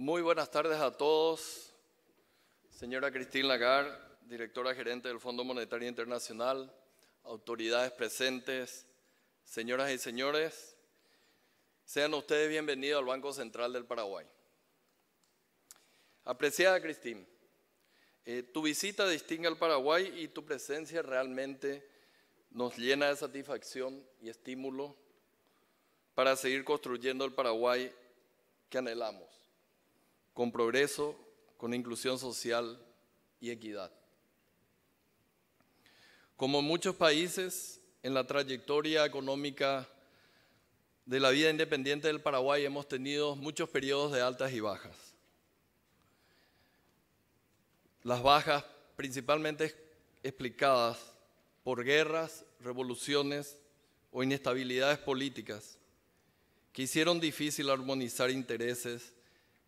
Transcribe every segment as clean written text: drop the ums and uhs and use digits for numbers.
Muy buenas tardes a todos. Señora Christine Lagarde, directora gerente del Fondo Monetario Internacional, autoridades presentes, señoras y señores, sean ustedes bienvenidos al Banco Central del Paraguay. Apreciada Christine, tu visita distingue al Paraguay y tu presencia realmente nos llena de satisfacción y estímulo para seguir construyendo el Paraguay que anhelamos, con progreso, con inclusión social y equidad. Como en muchos países, en la trayectoria económica de la vida independiente del Paraguay hemos tenido muchos periodos de altas y bajas. Las bajas principalmente explicadas por guerras, revoluciones o inestabilidades políticas que hicieron difícil armonizar intereses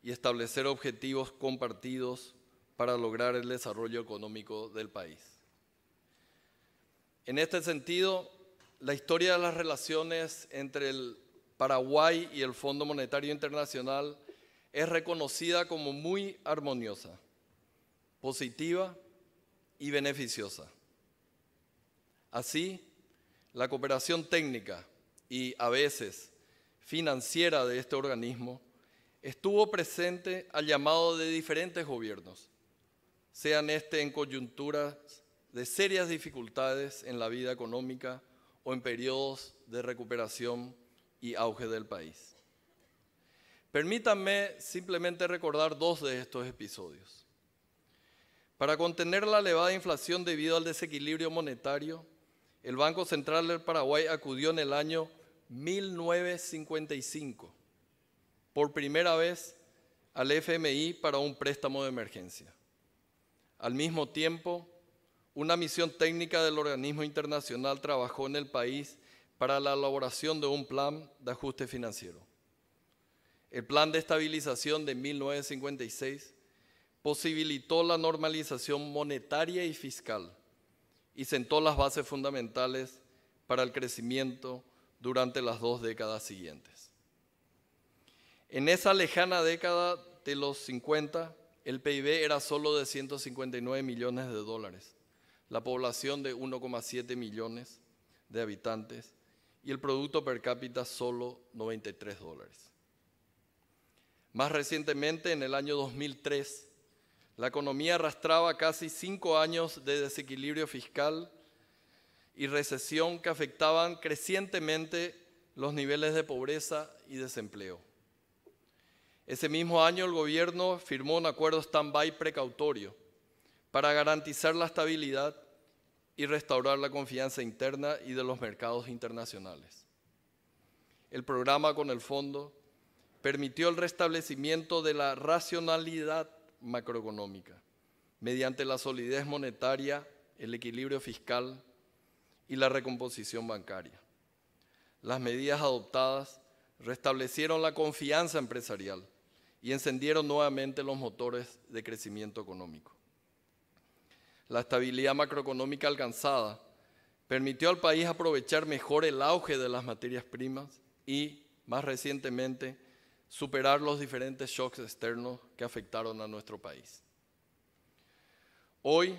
y establecer objetivos compartidos para lograr el desarrollo económico del país. En este sentido, la historia de las relaciones entre el Paraguay y el Fondo Monetario Internacional es reconocida como muy armoniosa, positiva y beneficiosa. Así, la cooperación técnica y a veces financiera de este organismo estuvo presente al llamado de diferentes gobiernos, sean en coyunturas de serias dificultades en la vida económica o en periodos de recuperación y auge del país. Permítanme simplemente recordar dos de estos episodios. Para contener la elevada inflación debido al desequilibrio monetario, el Banco Central del Paraguay acudió en el año 1955 por primera vez al FMI para un préstamo de emergencia. Al mismo tiempo, una misión técnica del organismo internacional trabajó en el país para la elaboración de un plan de ajuste financiero. El plan de estabilización de 1956 posibilitó la normalización monetaria y fiscal y sentó las bases fundamentales para el crecimiento durante las 2 décadas siguientes. En esa lejana década de los 50, el PIB era solo de 159 millones de dólares, la población de 1,7 millones de habitantes y el producto per cápita solo 93 dólares. Más recientemente, en el año 2003, la economía arrastraba casi 5 años de desequilibrio fiscal y recesión que afectaban crecientemente los niveles de pobreza y desempleo. Ese mismo año el gobierno firmó un acuerdo stand-by precautorio para garantizar la estabilidad y restaurar la confianza interna y de los mercados internacionales. El programa con el fondo permitió el restablecimiento de la racionalidad macroeconómica mediante la solidez monetaria, el equilibrio fiscal y la recomposición bancaria. Las medidas adoptadas restablecieron la confianza empresarial y encendieron nuevamente los motores de crecimiento económico. La estabilidad macroeconómica alcanzada permitió al país aprovechar mejor el auge de las materias primas y, más recientemente, superar los diferentes shocks externos que afectaron a nuestro país. Hoy,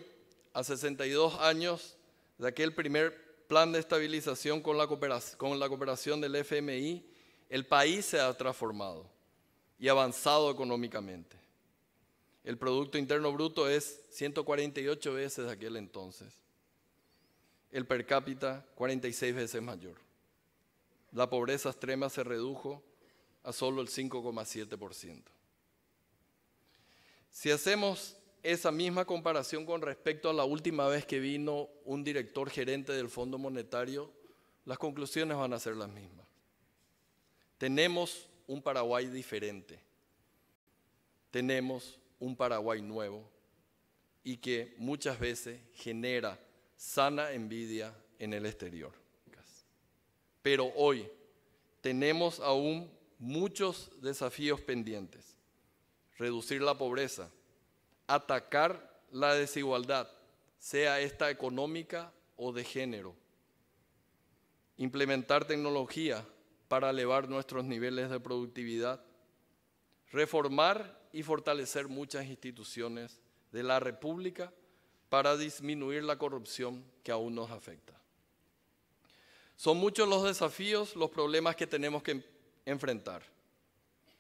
a 62 años de aquel primer plan de estabilización con la cooperación del FMI, el país se ha transformado y avanzado económicamente. El Producto Interno Bruto es 148 veces de aquel entonces. El per cápita, 46 veces mayor. La pobreza extrema se redujo a solo el 5,7%. Si hacemos esa misma comparación con respecto a la última vez que vino un director gerente del Fondo Monetario, las conclusiones van a ser las mismas. Tenemos un Paraguay diferente. Tenemos un Paraguay nuevo y que muchas veces genera sana envidia en el exterior. Pero hoy tenemos aún muchos desafíos pendientes. Reducir la pobreza, atacar la desigualdad, sea esta económica o de género, implementar tecnología para elevar nuestros niveles de productividad, reformar y fortalecer muchas instituciones de la República para disminuir la corrupción que aún nos afecta. Son muchos los desafíos, los problemas que tenemos que enfrentar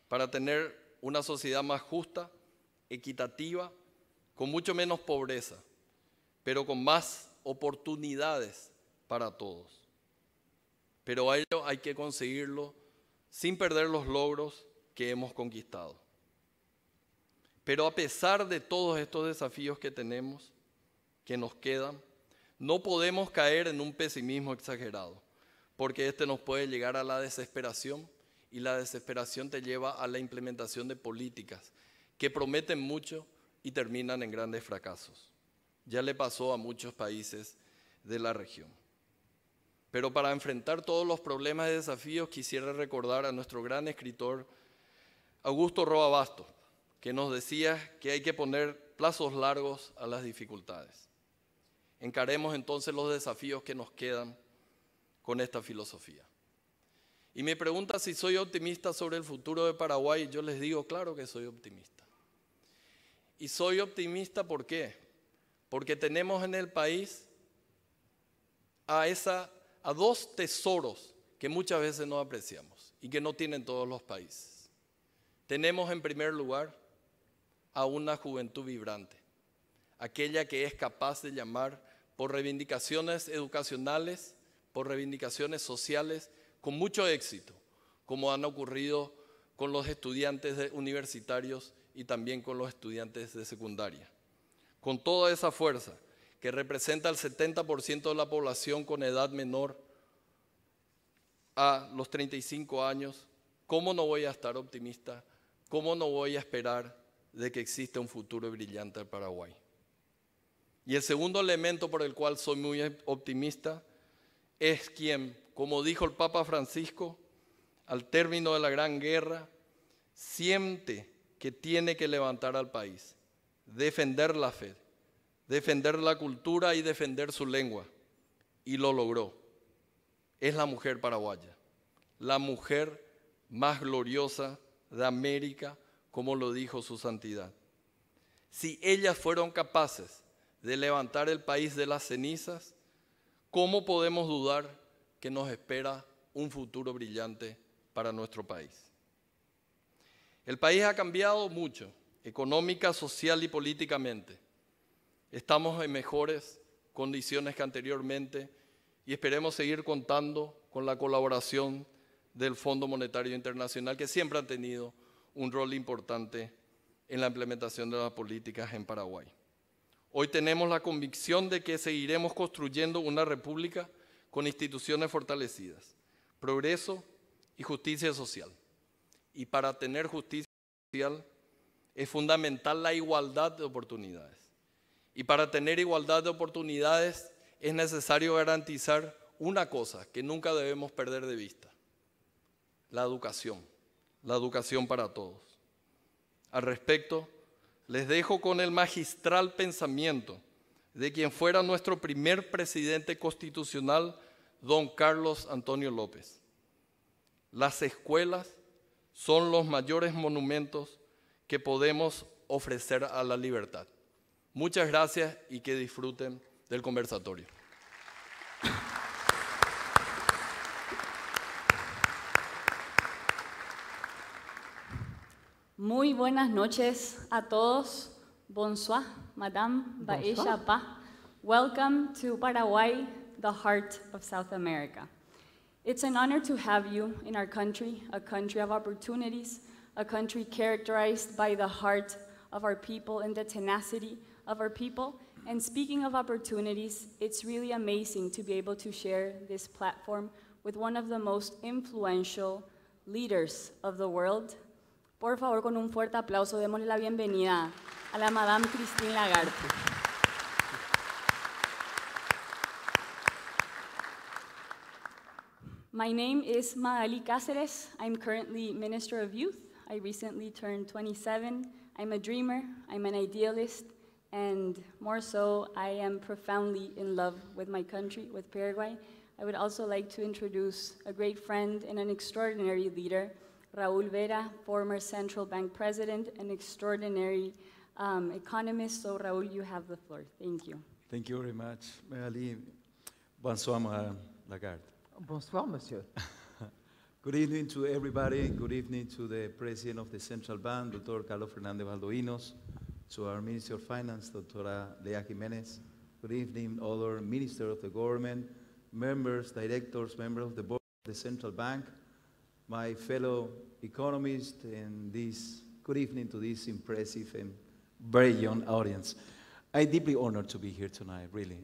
para tener una sociedad más justa, equitativa, con mucho menos pobreza, pero con más oportunidades para todos. Pero a ello hay que conseguirlo sin perder los logros que hemos conquistado. Pero a pesar de todos estos desafíos que tenemos, que nos quedan, no podemos caer en un pesimismo exagerado, porque este nos puede llegar a la desesperación, y la desesperación te lleva a la implementación de políticas que prometen mucho y terminan en grandes fracasos. Ya le pasó a muchos países de la región. Pero para enfrentar todos los problemas y desafíos, quisiera recordar a nuestro gran escritor Augusto Roa Bastos, que nos decía que hay que poner plazos largos a las dificultades. Encaremos entonces los desafíos que nos quedan con esta filosofía. Y me pregunta si soy optimista sobre el futuro de Paraguay. Yo les digo, claro que soy optimista. Y soy optimista, ¿por qué? Porque tenemos en el país a dos tesoros que muchas veces no apreciamos y que no tienen todos los países. Tenemos en primer lugar a una juventud vibrante, aquella que es capaz de llamar por reivindicaciones educacionales, por reivindicaciones sociales, con mucho éxito, como han ocurrido con los estudiantes universitarios y también con los estudiantes de secundaria. Con toda esa fuerza que representa el 70% de la población con edad menor a los 35 años, ¿cómo no voy a estar optimista? ¿Cómo no voy a esperar de que exista un futuro brillante en Paraguay? Y el segundo elemento por el cual soy muy optimista es quien, como dijo el Papa Francisco, al término de la Gran Guerra, siente que tiene que levantar al país, defender la fe, defender la cultura y defender su lengua. Y lo logró. Es la mujer paraguaya, la mujer más gloriosa de América, como lo dijo su santidad. Si ellas fueron capaces de levantar el país de las cenizas, ¿cómo podemos dudar que nos espera un futuro brillante para nuestro país? El país ha cambiado mucho, económica, social y políticamente. Estamos en mejores condiciones que anteriormente y esperemos seguir contando con la colaboración del Fondo Monetario Internacional, que siempre ha tenido un rol importante en la implementación de las políticas en Paraguay. Hoy tenemos la convicción de que seguiremos construyendo una república con instituciones fortalecidas, progreso y justicia social. Y para tener justicia social es fundamental la igualdad de oportunidades. Y para tener igualdad de oportunidades es necesario garantizar una cosa que nunca debemos perder de vista: la educación para todos. Al respecto, les dejo con el magistral pensamiento de quien fuera nuestro primer presidente constitucional, don Carlos Antonio López. Las escuelas son los mayores monumentos que podemos ofrecer a la libertad. Muchas gracias y que disfruten del conversatorio. Muy buenas noches a todos. Bonsoir, Madame Baesha Pa. Welcome to Paraguay, the heart of South America. It's an honor to have you in our country, a country of opportunities, a country characterized by the heart of our people and the tenacity of our people. And speaking of opportunities, it's really amazing to be able to share this platform with one of the most influential leaders of the world. Por favor, con un fuerte aplauso, démosle la bienvenida a la Madame Christine Lagarde. My name is Magali Cáceres. I'm currently Minister of Youth. I recently turned 27. I'm a dreamer, I'm an idealist, and more so, I am profoundly in love with my country, with Paraguay. I would also like to introduce a great friend and an extraordinary leader, Raúl Vera, former central bank president and extraordinary economist. So Raúl, you have the floor. Thank you. Thank you very much, Magali. Bonsoir, Madame Lagarde. Bonsoir, monsieur. Good evening to everybody. Good evening to the President of the Central Bank, Dr. Carlos Fernandez Baldovinos, to our Minister of Finance, Dr. Lea Jimenez. Good evening, other ministers of the government, members, directors, members of the board of the Central Bank, my fellow economists, and good evening to this impressive and very young audience. I'm deeply honored to be here tonight, really.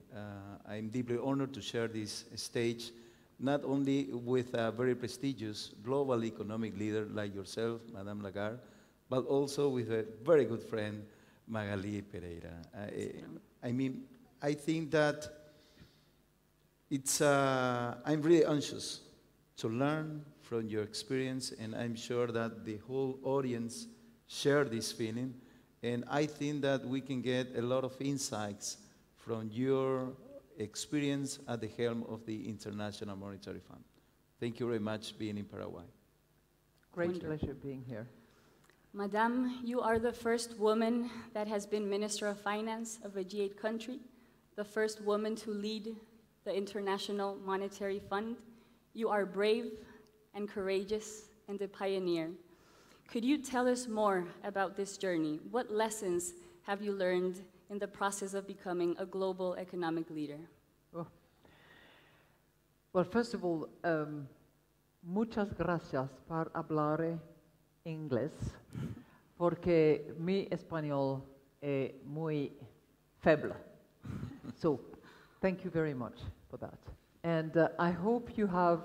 I'm deeply honored to share this stage, not only with a very prestigious global economic leader like yourself, Madame Lagarde, but also with a very good friend, Magali Pereira. I think that I'm really anxious to learn from your experience, and I'm sure that the whole audience share this feeling. And I think that we can get a lot of insights from your experience at the helm of the International Monetary Fund. Thank you very much being in Paraguay. Great pleasure being here. Madame, you are the first woman that has been Minister of Finance of a G8 country, the first woman to lead the International Monetary Fund. You are brave and courageous and a pioneer. Could you tell us more about this journey? What lessons have you learned in the process of becoming a global economic leader? Oh. Well, first of all, muchas gracias por hablar inglés, porque mi español es muy feble. So, thank you very much for that. And I hope you have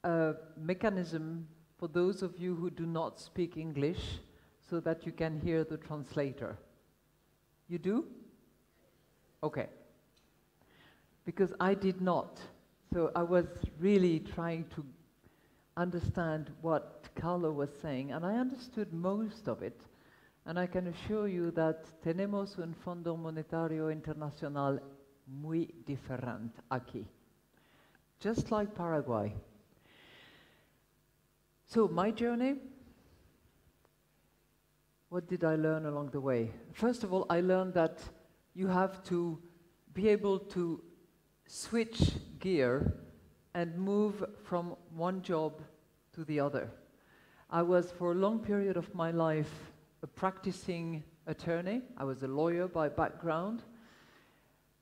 a mechanism for those of you who do not speak English, so that you can hear the translator. You do? Okay. Because I did not. So I was really trying to understand what Carlo was saying, and I understood most of it. And I can assure you that tenemos un Fondo Monetario Internacional muy diferente aquí. Just like Paraguay. So my journey, what did I learn along the way? First of all, I learned that you have to be able to switch gear and move from one job to the other. I was, for a long period of my life, a practicing attorney. I was a lawyer by background.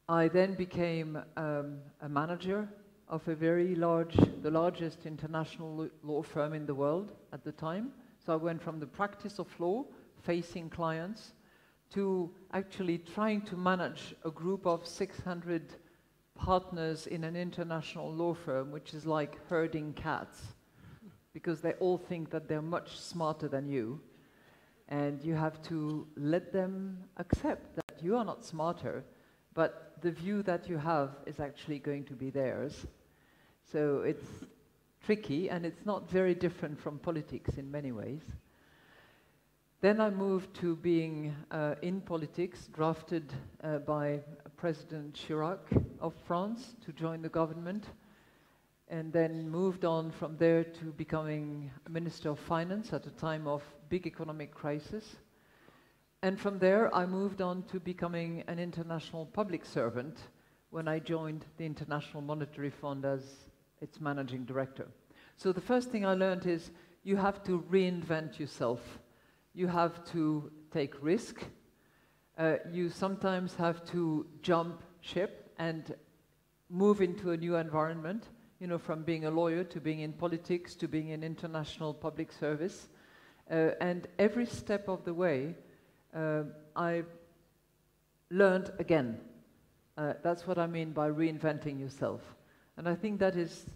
I then became a manager of a very the largest international law firm in the world at the time. So I went from the practice of law, facing clients, to actually trying to manage a group of 600 partners in an international law firm, which is like herding cats, because they all think that they're much smarter than you, and you have to let them accept that you are not smarter, but the view that you have is actually going to be theirs. So it's tricky, and it's not very different from politics in many ways. Then I moved to being in politics, drafted by President Chirac of France to join the government, and then moved on from there to becoming Minister of Finance at a time of big economic crisis. And from there, I moved on to becoming an international public servant when I joined the International Monetary Fund as its managing director. So the first thing I learned is you have to reinvent yourself. You have to take risk. You sometimes have to jump ship and move into a new environment, you know, from being a lawyer to being in politics to being in international public service. And every step of the way, I learned again. That's what I mean by reinventing yourself. And I think that is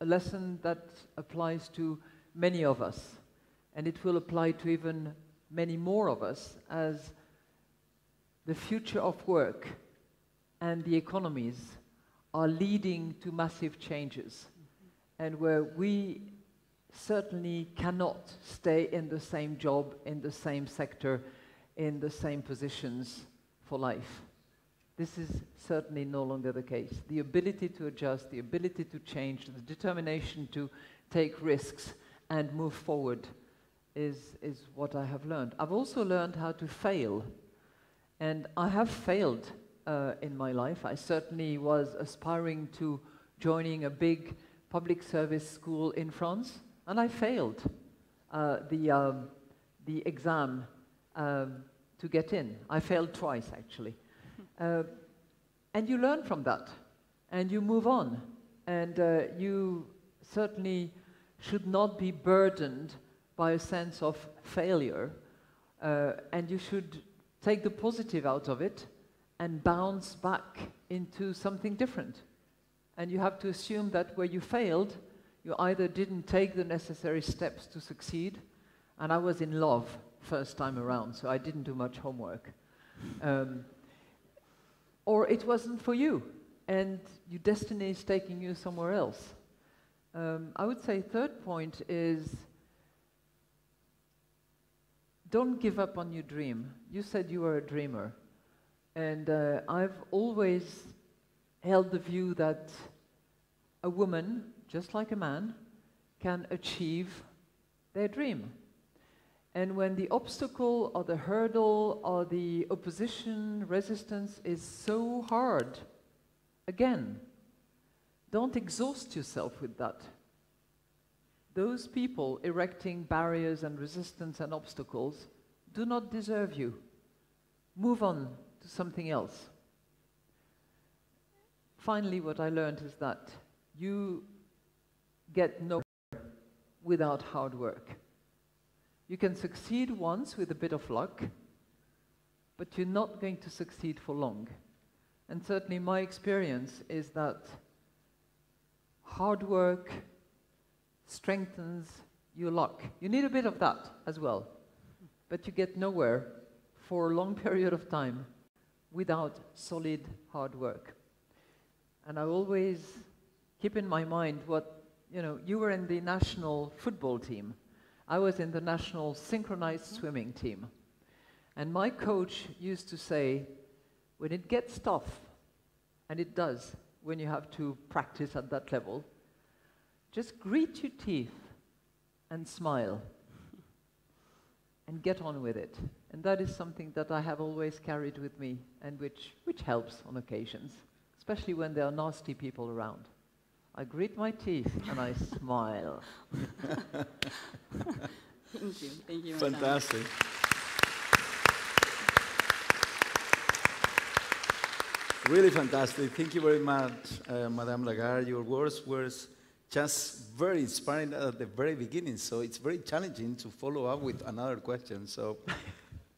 a lesson that applies to many of us. And it will apply to even many more of us as the future of work and the economies are leading to massive changes. And where we certainly cannot stay in the same job, in the same sector, in the same positions for life. This is certainly no longer the case. The ability to adjust, the ability to change, the determination to take risks, and move forward is what I have learned. I've also learned how to fail. And I have failed in my life. I certainly was aspiring to joining a big public service school in France, and I failed the exam to get in. I failed twice, actually. And you learn from that, and you move on. And you certainly should not be burdened by a sense of failure, and you should take the positive out of it and bounce back into something different. And you have to assume that where you failed, you either didn't take the necessary steps to succeed, and I was in love first time around, so I didn't do much homework. Or it wasn't for you, and your destiny is taking you somewhere else. I would say third point is don't give up on your dream. You said you were a dreamer. And I've always held the view that a woman, just like a man, can achieve their dream. And when the obstacle or the hurdle or the opposition, resistance is so hard, again, don't exhaust yourself with that. Those people erecting barriers and resistance and obstacles do not deserve you. Move on to something else. Finally, what I learned is that you get nowhere without hard work. You can succeed once with a bit of luck, but you're not going to succeed for long. And certainly my experience is that hard work strengthens your luck. You need a bit of that as well, but you get nowhere for a long period of time without solid hard work. And I always keep in my mind what, you were in the national football team. I was in the national synchronized swimming team. And my coach used to say, when it gets tough, and it does when you have to practice at that level, just grit your teeth and smile and get on with it. And that is something that I have always carried with me and which helps on occasions, especially when there are nasty people around. I grit my teeth and I smile. Thank you. Thank you, Madame. Fantastic. Really fantastic. Thank you very much, Madame Lagarde. Your words were just very inspiring at the very beginning, so it's very challenging to follow up with another question. So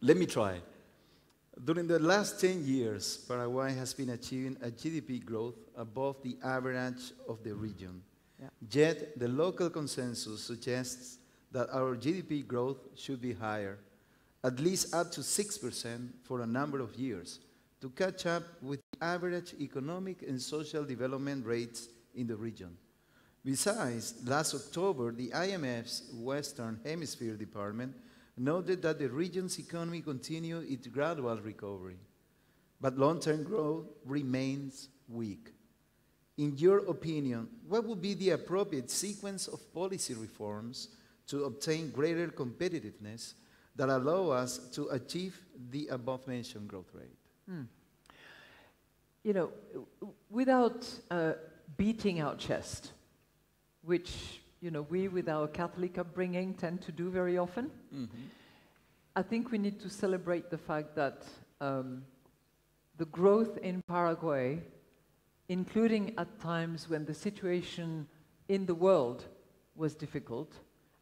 let me try. During the last 10 years, Paraguay has been achieving a GDP growth above the average of the region. Yeah. Yet, the local consensus suggests that our GDP growth should be higher, at least up to 6% for a number of years, to catch up with the average economic and social development rates in the region. Besides, last October, the IMF's Western Hemisphere Department noted that the region's economy continued its gradual recovery, but long-term growth remains weak. In your opinion, what would be the appropriate sequence of policy reforms to obtain greater competitiveness that allow us to achieve the above-mentioned growth rate? Without beating our chest, which we with our Catholic upbringing tend to do very often, I think we need to celebrate the fact that the growth in Paraguay, including at times when the situation in the world was difficult,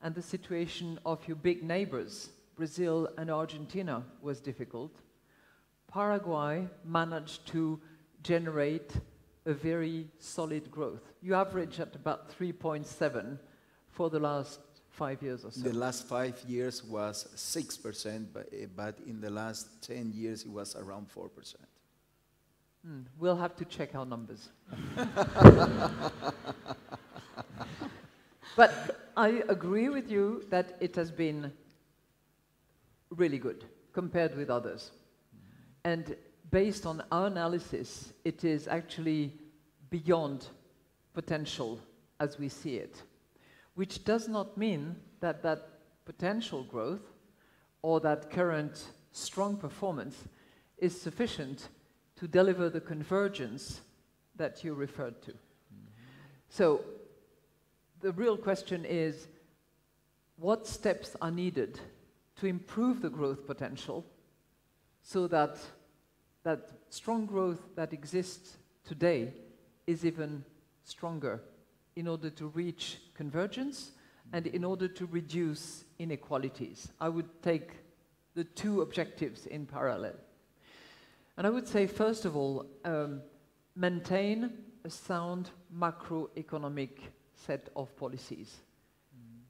and the situation of your big neighbors, Brazil and Argentina, was difficult, Paraguay managed to generate a very solid growth. You average at about 3.7 for the last 5 years or so. The last 5 years was 6%, but in the last 10 years it was around 4%. We'll have to check our numbers. But I agree with you that it has been really good compared with others. And based on our analysis, it is actually beyond potential as we see it. which does not mean that that potential growth or that current strong performance is sufficient to deliver the convergence that you referred to. So the real question is, what steps are needed to improve the growth potential so that that strong growth that exists today is even stronger in order to reach convergence and in order to reduce inequalities? I would take the two objectives in parallel. And I would say, first of all, maintain a sound macroeconomic set of policies.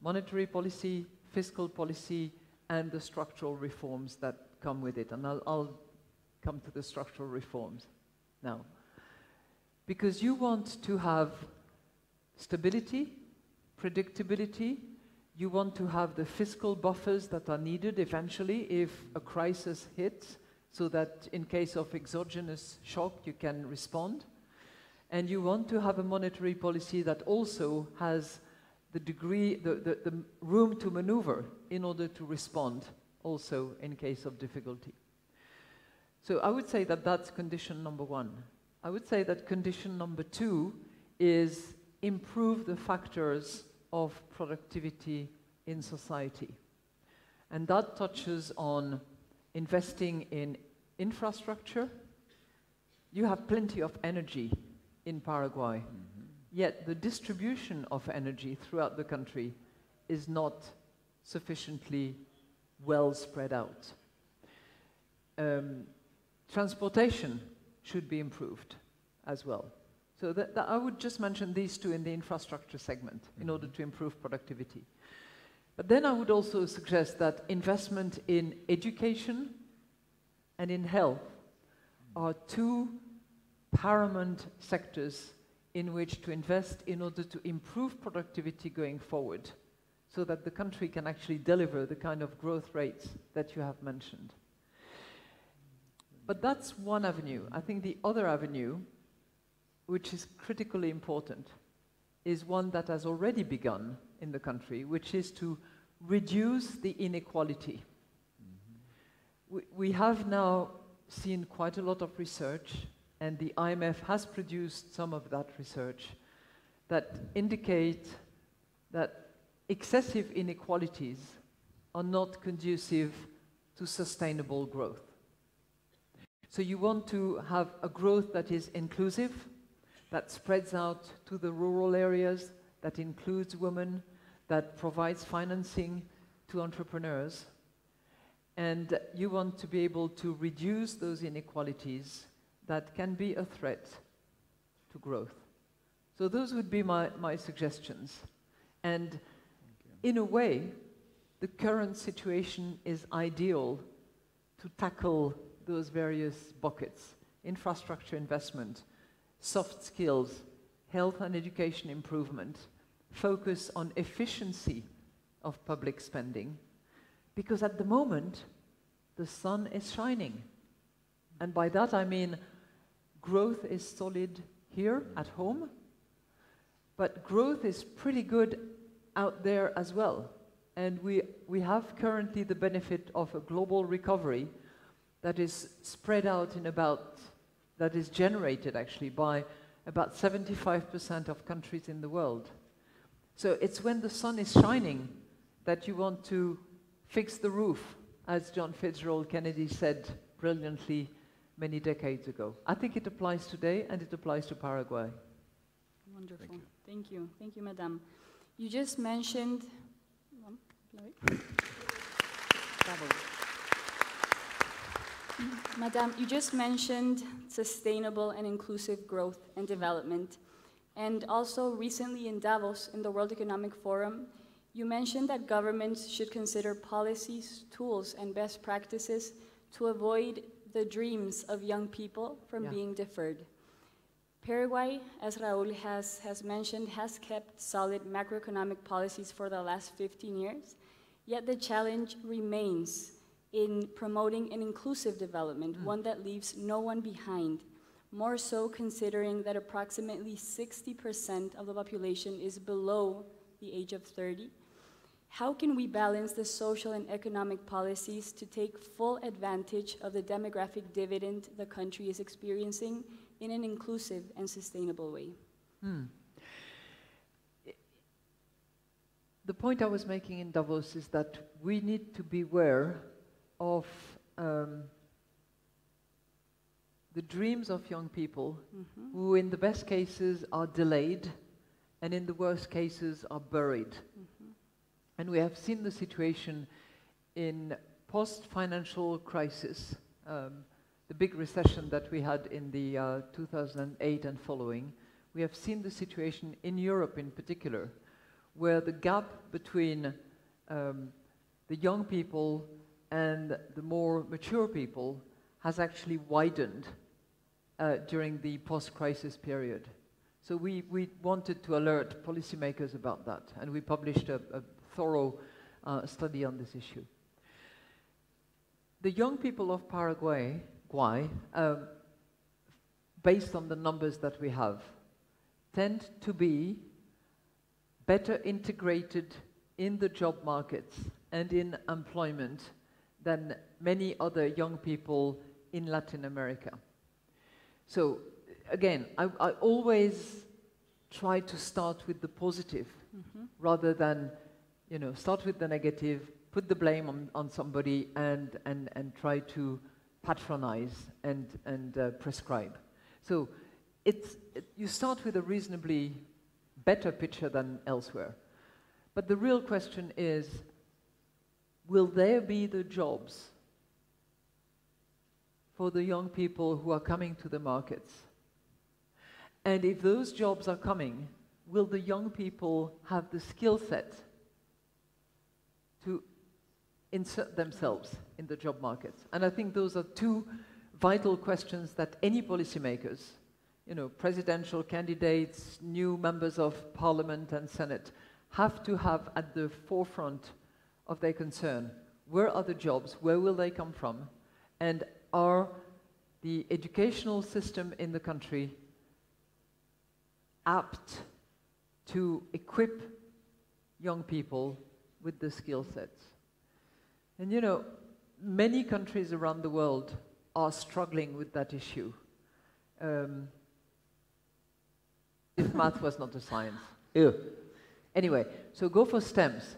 Monetary policy, fiscal policy, and the structural reforms that come with it. And I'll come to the structural reforms now. Because you want to have stability, predictability, you want to have the fiscal buffers that are needed eventually if a crisis hits, so that in case of exogenous shock you can respond. And you want to have a monetary policy that also has the degree, the room to maneuver in order to respond also in case of difficulty. So I would say that that's condition number one. I would say that condition number two is improve the factors of productivity in society. And that touches on investing in infrastructure. You have plenty of energy in Paraguay, yet the distribution of energy throughout the country is not sufficiently well spread out. Transportation should be improved as well. So that I would just mention these two in the infrastructure segment in order to improve productivity. But then I would also suggest that investment in education and in health are two paramount sectors in which to invest in order to improve productivity going forward, so that the country can actually deliver the kind of growth rates that you have mentioned. But that's one avenue. I think the other avenue, which is critically important, is one that has already begun in the country, which is to reduce the inequality. We have now seen quite a lot of research, and the IMF has produced some of that research that indicate that excessive inequalities are not conducive to sustainable growth. So you want to have a growth that is inclusive, that spreads out to the rural areas, that includes women, that provides financing to entrepreneurs. And you want to be able to reduce those inequalities that can be a threat to growth. So those would be my suggestions. And in a way, the current situation is ideal to tackle those various buckets: infrastructure investment, soft skills, health and education improvement, focus on efficiency of public spending, because at the moment, the sun is shining. And by that I mean growth is solid here at home, but growth is pretty good out there as well. And we have currently the benefit of a global recovery that is spread out in that is generated actually by about 75% of countries in the world. So it's when the sun is shining that you want to fix the roof, as John Fitzgerald Kennedy said brilliantly many decades ago. I think it applies today, and it applies to Paraguay. Wonderful. Thank you. Thank you, Madame. You just mentioned... Madame, you just mentioned sustainable and inclusive growth and development. And also recently in Davos, in the World Economic Forum, you mentioned that governments should consider policies, tools, and best practices to avoid the dreams of young people from being deferred. Paraguay, as Raul has mentioned, has kept solid macroeconomic policies for the last 15 years, yet the challenge remains in promoting an inclusive development, one that leaves no one behind, more so considering that approximately 60% of the population is below the age of 30. How can we balance the social and economic policies to take full advantage of the demographic dividend the country is experiencing in an inclusive and sustainable way? The point I was making in Davos is that we need to beware of the dreams of young people who in the best cases are delayed and in the worst cases are buried. And we have seen the situation in post-financial crisis, the big recession that we had in the 2008 and following. We have seen the situation in Europe in particular, where the gap between the young people and the more mature people has actually widened during the post-crisis period. So we wanted to alert policymakers about that, and we published a thorough study on this issue. The young people of Paraguay, based on the numbers that we have, tend to be better integrated in the job markets and in employment than many other young people in Latin America. So again, I always try to start with the positive rather than, start with the negative, put the blame on somebody and try to patronize and prescribe. So you start with a reasonably better picture than elsewhere. But the real question is, will there be the jobs for the young people who are coming to the markets? And if those jobs are coming, will the young people have the skill set to insert themselves in the job markets? And I think those are two vital questions that any policymakers, presidential candidates, new members of parliament and senate, have to have at the forefront of their concern. Where are the jobs? Where will they come from? And are the educational system in the country apt to equip young people with the skill sets? And many countries around the world are struggling with that issue. If math was not a science. Ew. Anyway, so go for STEMs.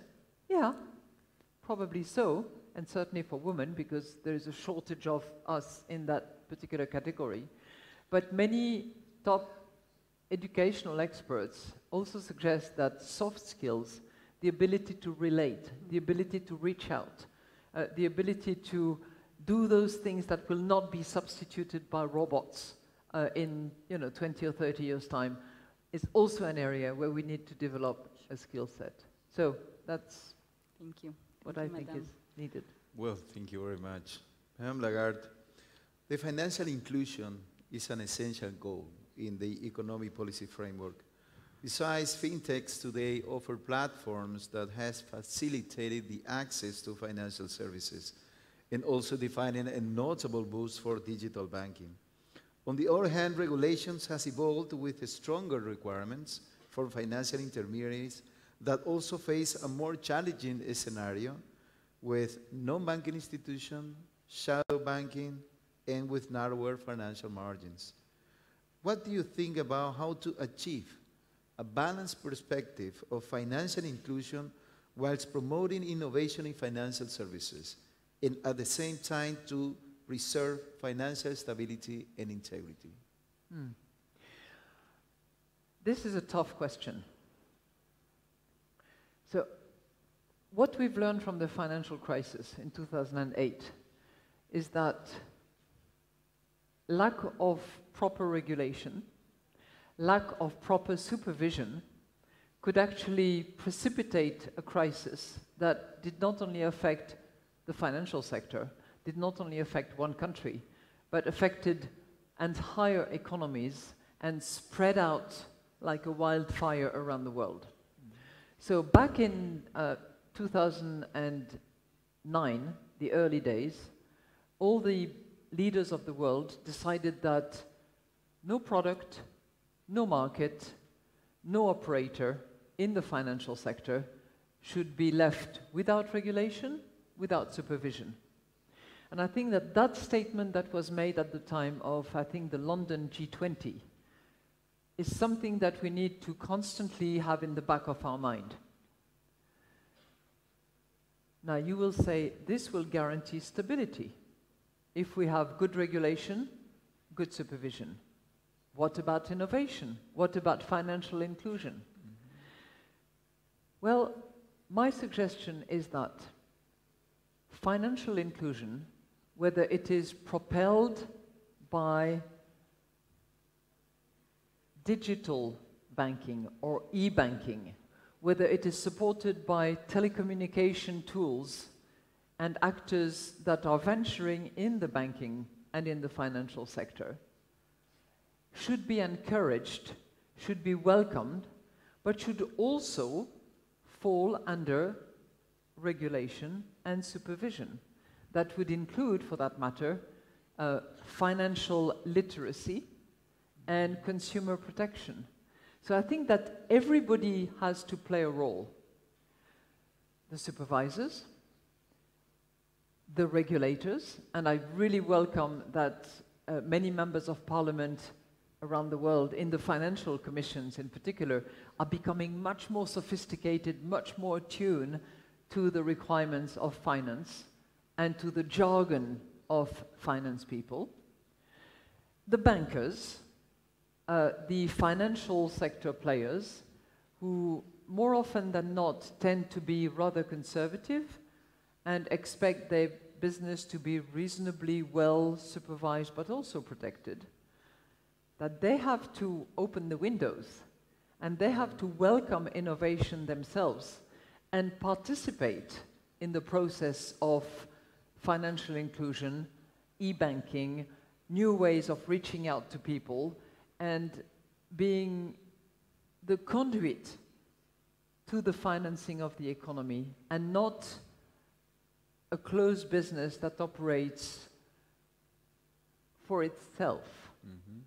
Yeah, probably so, and certainly for women, because there is a shortage of us in that particular category. But many top educational experts also suggest that soft skills, the ability to relate, the ability to reach out, the ability to do those things that will not be substituted by robots in 20 or 30 years' time, is also an area where we need to develop a skill set. So that's what I think is needed. Well, thank you very much. Madame Lagarde, the financial inclusion is an essential goal in the economic policy framework. Besides, fintechs today offer platforms that has facilitated the access to financial services and also defining a notable boost for digital banking. On the other hand, regulations has evolved with stronger requirements for financial intermediaries that also face a more challenging scenario with non-banking institutions, shadow banking, and with narrower financial margins. What do you think about how to achieve a balanced perspective of financial inclusion whilst promoting innovation in financial services and at the same time to preserve financial stability and integrity? This is a tough question. So, what we've learned from the financial crisis in 2008 is that lack of proper regulation, lack of proper supervision could actually precipitate a crisis that did not only affect the financial sector, did not only affect one country, but affected entire economies and spread out like a wildfire around the world. So back in 2009, the early days, all the leaders of the world decided that no product, no market, no operator in the financial sector should be left without regulation, without supervision. And I think that that statement that was made at the time of, I think, the London G20 is something that we need to constantly have in the back of our mind. Now, you will say, this will guarantee stability. If we have good regulation, good supervision. What about innovation? What about financial inclusion? Mm-hmm. Well, my suggestion is that financial inclusion, whether it is propelled by digital banking or e-banking, whether it is supported by telecommunication tools and actors that are venturing in the banking and in the financial sector, should be encouraged, should be welcomed, but should also fall under regulation and supervision. That would include, for that matter, financial literacy and consumer protection. So I think that everybody has to play a role. The supervisors, the regulators, and I really welcome that many members of parliament around the world, in the financial commissions in particular, are becoming much more sophisticated, much more attuned to the requirements of finance and to the jargon of finance people. The bankers, the financial sector players, who more often than not tend to be rather conservative and expect their business to be reasonably well supervised but also protected, that they have to open the windows and they have to welcome innovation themselves and participate in the process of financial inclusion, e-banking, new ways of reaching out to people, and being the conduit to the financing of the economy, and not a closed business that operates for itself. Mm-hmm.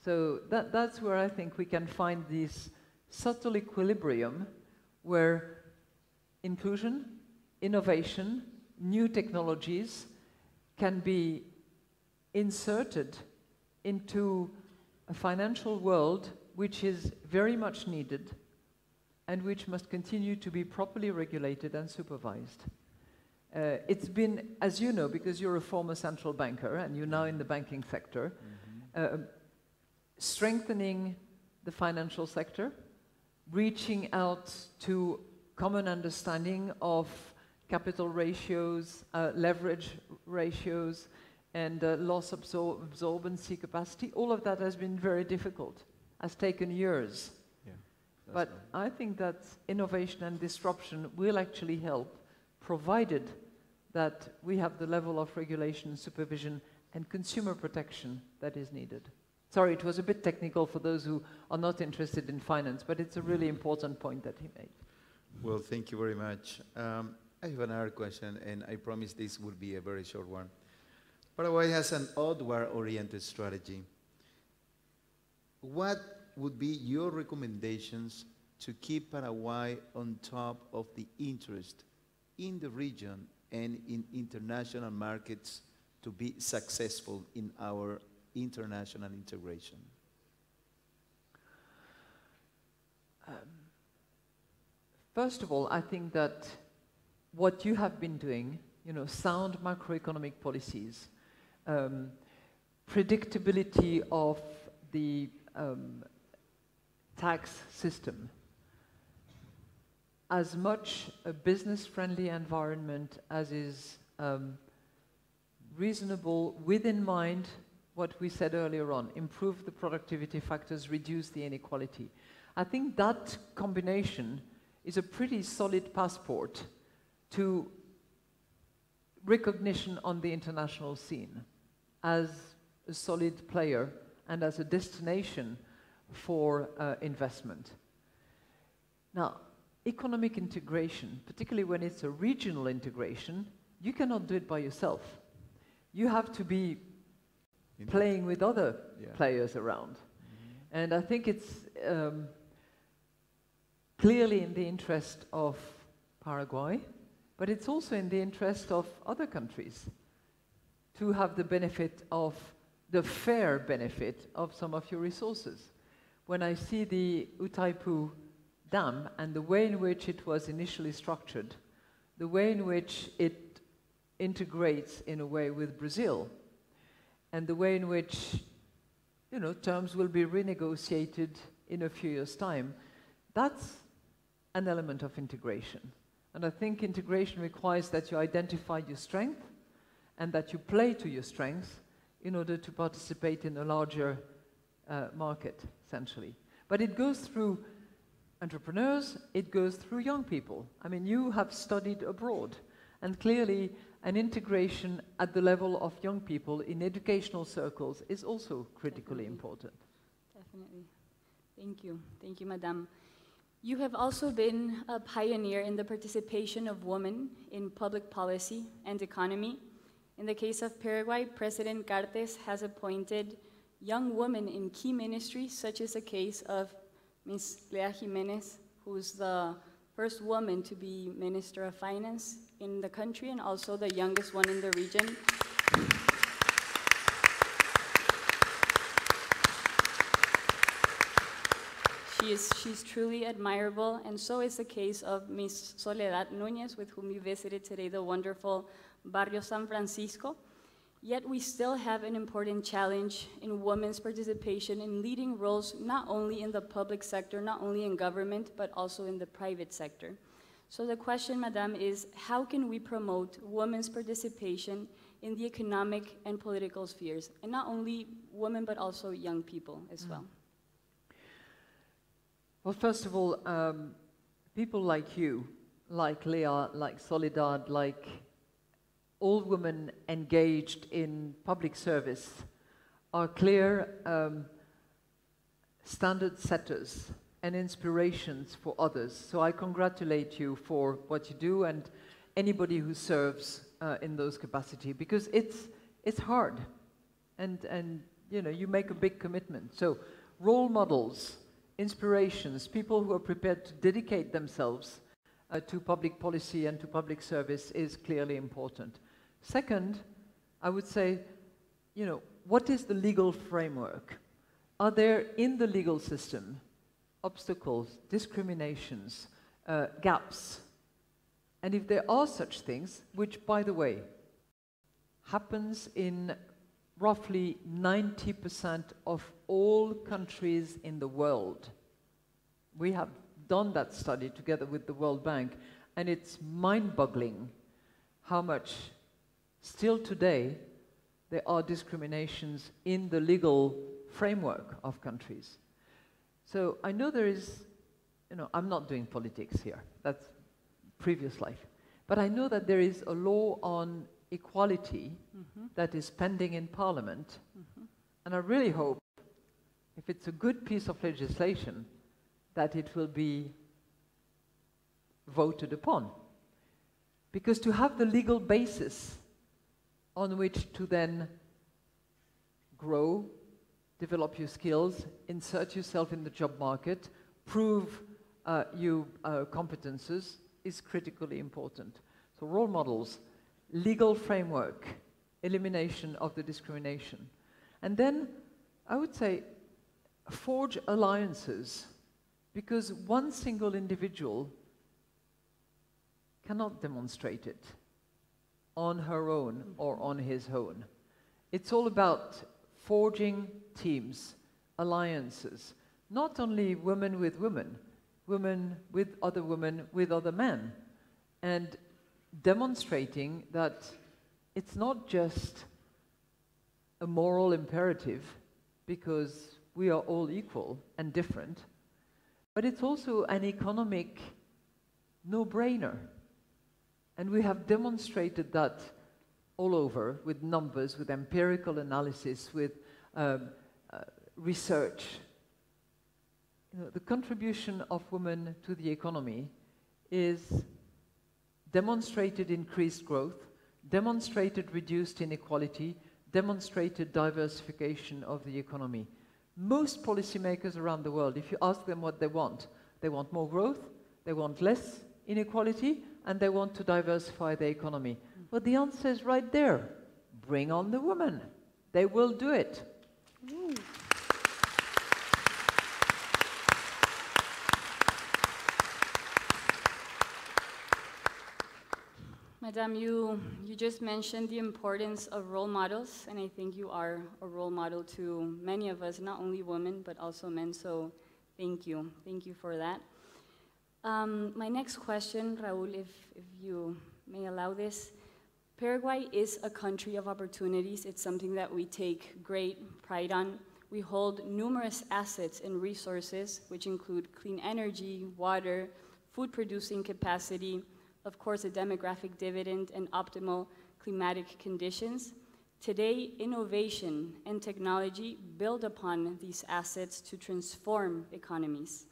So that's where I think we can find this subtle equilibrium where inclusion, innovation, new technologies can be inserted into a financial world which is very much needed and which must continue to be properly regulated and supervised. It's been, as you know, because you're a former central banker and you're now in the banking sector, strengthening the financial sector, reaching out to common understanding of capital ratios, leverage ratios, and loss absorbency capacity. All of that has been very difficult, has taken years. Yeah, but right. I think that innovation and disruption will actually help, provided that we have the level of regulation, supervision, and consumer protection that is needed. Sorry, it was a bit technical for those who are not interested in finance, but it's a really important point that he made. Well, thank you very much. I have another question, and I promise this will be a very short one. Paraguay has an outward-oriented strategy. What would be your recommendations to keep Paraguay on top of the interest in the region and in international markets to be successful in our international integration? First of all, I think that what you have been doing, sound macroeconomic policies, predictability of the tax system, as much a business-friendly environment as is reasonable, within mind what we said earlier on, improve the productivity factors, reduce the inequality. I think that combination is a pretty solid passport to recognition on the international scene as a solid player and as a destination for investment. Now, economic integration, particularly when it's a regional integration, you cannot do it by yourself. You have to be playing with other players around. Mm-hmm. And I think it's clearly in the interest of Paraguay, but it's also in the interest of other countries to have the benefit of the fair benefit of some of your resources. When I see the Utaipu Dam and the way in which it was initially structured, the way in which it integrates in a way with Brazil, and the way in which, terms will be renegotiated in a few years' time, that's an element of integration. And I think integration requires that you identify your strength and that you play to your strengths in order to participate in a larger market, essentially. But it goes through entrepreneurs, it goes through young people. I mean, you have studied abroad, and clearly an integration at the level of young people in educational circles is also critically important. Definitely. Thank you. Thank you, Madame. You have also been a pioneer in the participation of women in public policy and economy. In the case of Paraguay, President Cartes has appointed young women in key ministries, such as the case of Ms. Lea Jimenez, who's the first woman to be Minister of Finance in the country and also the youngest one in the region. She's truly admirable, and so is the case of Ms. Soledad Núñez, with whom you visited today, the wonderful Barrio San Francisco. Yet we still have an important challenge in women's participation in leading roles, not only in the public sector, not only in government, but also in the private sector. So the question, Madame, is how can we promote women's participation in the economic and political spheres? And not only women, but also young people as well. Well, first of all, people like you, like Lea, like Soledad, like all women engaged in public service are clear standard setters and inspirations for others. So I congratulate you for what you do and anybody who serves in those capacities, because it's hard and you make a big commitment. So role models, inspirations, people who are prepared to dedicate themselves to public policy and to public service is clearly important. Second, I would say, what is the legal framework? Are there in the legal system obstacles, discriminations, gaps? And if there are such things, which, by the way, happens in roughly 90% of all countries in the world. We have done that study together with the World Bank, and it's mind-boggling how much still today there are discriminations in the legal framework of countries. So I know there is, I'm not doing politics here, that's previous life, but I know that there is a law on equality that is pending in Parliament, and I really hope, if it's a good piece of legislation, that it will be voted upon. Because to have the legal basis on which to then grow, develop your skills, insert yourself in the job market, prove your competences is critically important. So role models, legal framework, elimination of the discrimination. And then I would say forge alliances, because one single individual cannot demonstrate it on her own or on his own. It's all about forging teams, alliances, not only women with women, women with other men, and demonstrating that it's not just a moral imperative because we are all equal and different, but it's also an economic no-brainer. And we have demonstrated that all over with numbers, with empirical analysis, with research. The contribution of women to the economy is demonstrated increased growth, demonstrated reduced inequality, demonstrated diversification of the economy. Most policymakers around the world, if you ask them what they want, They want more growth, they want less inequality, and they want to diversify the economy. Well, the answer is right there. Bring on the women. They will do it. Madame, you just mentioned the importance of role models, and I think you are a role model to many of us, not only women, but also men, so thank you. Thank you for that. My next question, Raúl, if you may allow this. Paraguay is a country of opportunities. It's something that we take great pride on. We hold numerous assets and resources, which include clean energy, water, food producing capacity, of course, a demographic dividend and optimal climatic conditions. Today, innovation and technology build upon these assets to transform economies.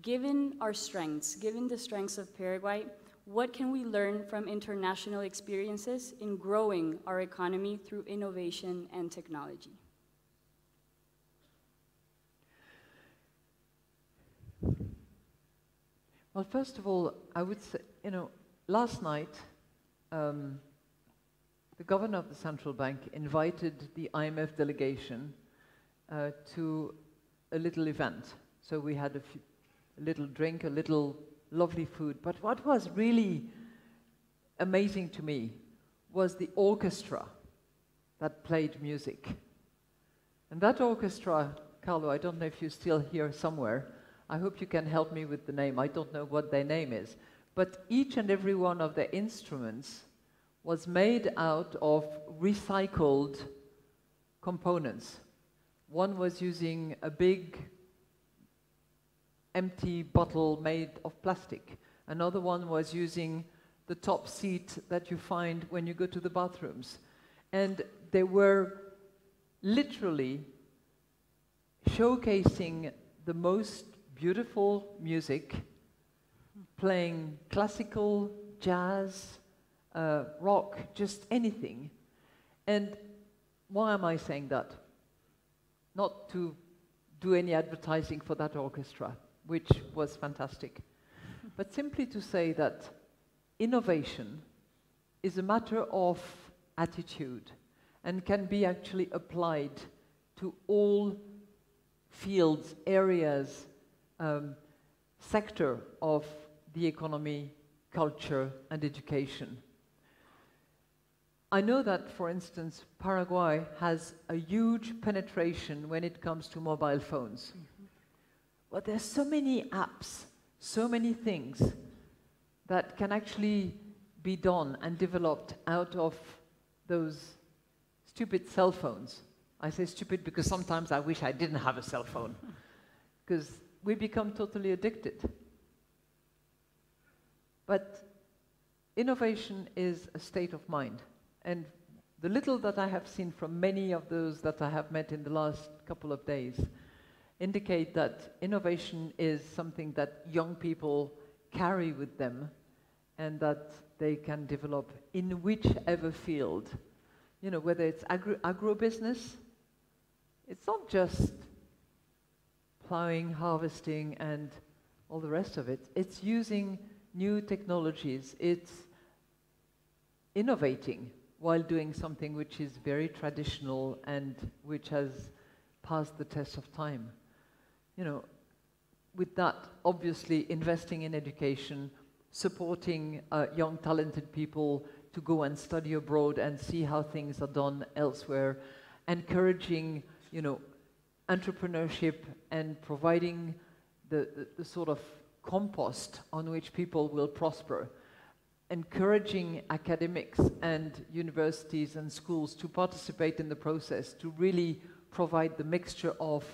Given our strengths, given the strengths of Paraguay, what can we learn from international experiences in growing our economy through innovation and technology? Well, first of all, I would say, last night, the governor of the central bank invited the IMF delegation to a little event. So we had a little drink, a little lovely food. But what was really amazing to me was the orchestra that played music. And that orchestra, Carlo, I don't know if you're still here somewhere. I hope you can help me with the name. I don't know what their name is. But each and every one of their instruments was made out of recycled components. One was using a big empty bottle made of plastic. Another one was using the top seat that you find when you go to the bathrooms. And they were literally showcasing the most beautiful music, playing classical, jazz, rock, just anything. And why am I saying that? Not to do any advertising for that orchestra, which was fantastic, but simply to say that innovation is a matter of attitude and can be actually applied to all fields, areas, sector of the economy, culture, and education. I know that, for instance, Paraguay has a huge penetration when it comes to mobile phones. But there's so many apps, so many things that can actually be done and developed out of those stupid cell phones. I say stupid because sometimes I wish I didn't have a cell phone, because we become totally addicted. But innovation is a state of mind. And the little that I have seen from many of those that I have met in the last couple of days indicate that innovation is something that young people carry with them and that they can develop in whichever field. You know, whether it's agro-business, it's not just plowing, harvesting, and all the rest of it. It's using new technologies. It's innovating while doing something which is very traditional and which has passed the test of time. You know, with that, obviously investing in education, supporting young talented people to go and study abroad and see how things are done elsewhere, encouraging, you know, entrepreneurship and providing the sort of compost on which people will prosper, encouraging academics and universities and schools to participate in the process, to really provide the mixture of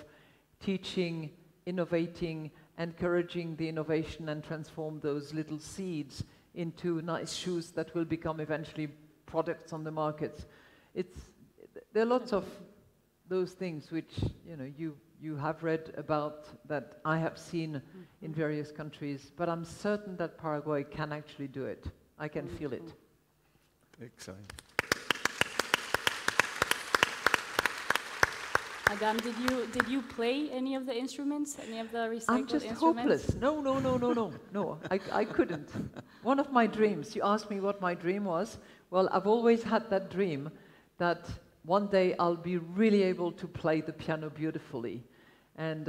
teaching, innovating, encouraging the innovation and transform those little seeds into nice shoes that will become eventually products on the markets. There are lots of those things which, you know, you have read about, that I have seen in various countries, but I'm certain that Paraguay can actually do it. I can feel it. Excellent. Madame, did you play any of the instruments, any of the recycled I'm just instruments? hopeless. No, I couldn't. One of my dreams, you asked me what my dream was. Well, I've always had that dream that one day I'll be really able to play the piano beautifully. And,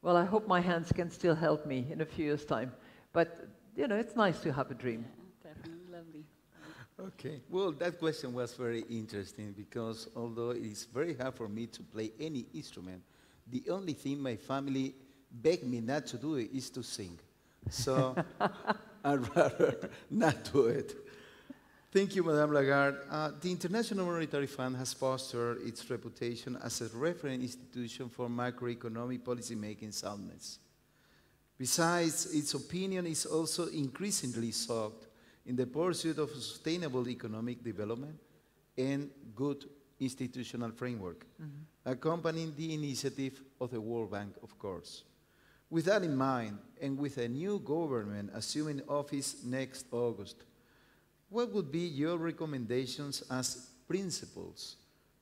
well, I hope my hands can still help me in a few years' time. But, you know, it's nice to have a dream. Yeah, definitely, lovely. Okay. Well, that question was very interesting because although it's very hard for me to play any instrument, the only thing my family begged me not to do is to sing. So I'd rather not do it. Thank you, Madame Lagarde. The International Monetary Fund has fostered its reputation as a reference institution for macroeconomic policymaking soundness. Besides, its opinion is also increasingly sought in the pursuit of sustainable economic development and good institutional framework, accompanying the initiative of the World Bank, of course. With that in mind, and with a new government assuming office next August, what would be your recommendations as principles